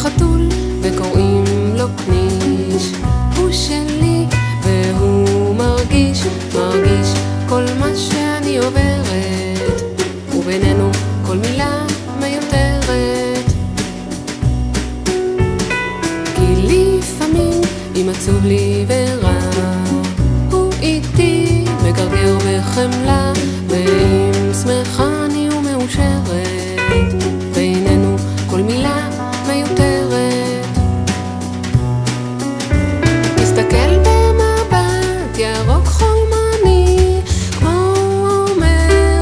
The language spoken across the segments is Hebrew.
חתול וקוראים לו קניש. הוא שלי והוא מרגיש כל מה שאני עוברת, ובינינו כל מילה מיותרת. כי לפעמים אם עצוב לי ורע, הוא איתי מגרגר בחמלה, ואם שמחה אני ומאושרת, בינינו כל מילה מיותרת. מסתכל במבט ירוק חולמני, כמו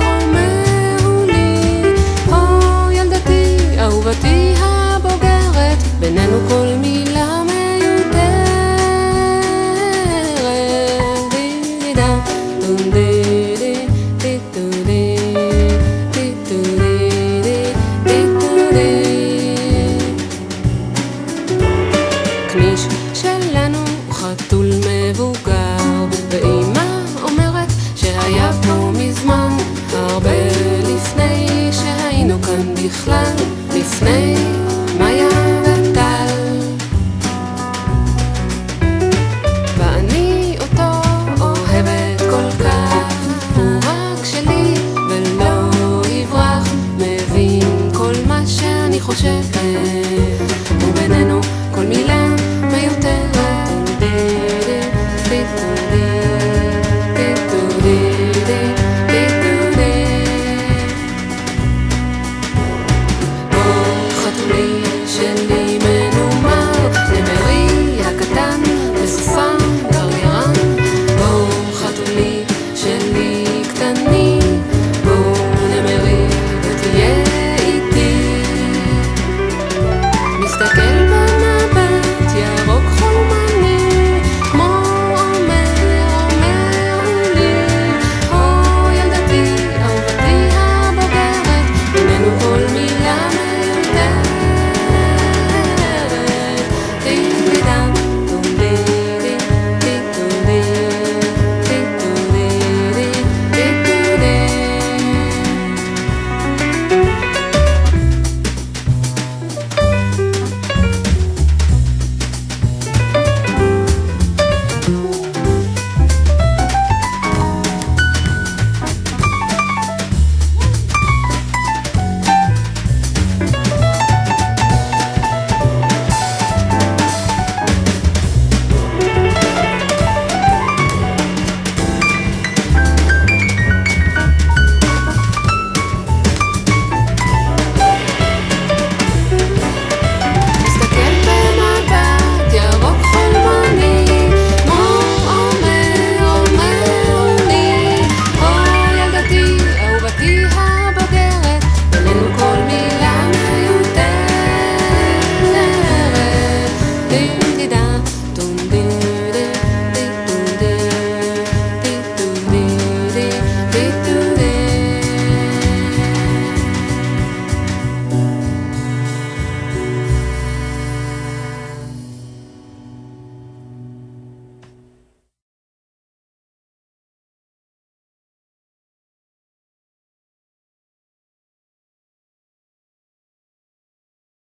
אומר לי, או ילדתי אהובתי הבוגרת, בינינו כל מילה מיותרת. דידה דונדי קניש שלנו חתול מבוגר, ואמא אומרת שהיה פה מזמן, הרבה לפני שהיינו כאן בכלל, לפני מאיה וטל. ואני אותו אוהבת כל כך, הוא רק שלי ולא יברח, מבין כל מה שאני חושבת, ובינינו כל מילה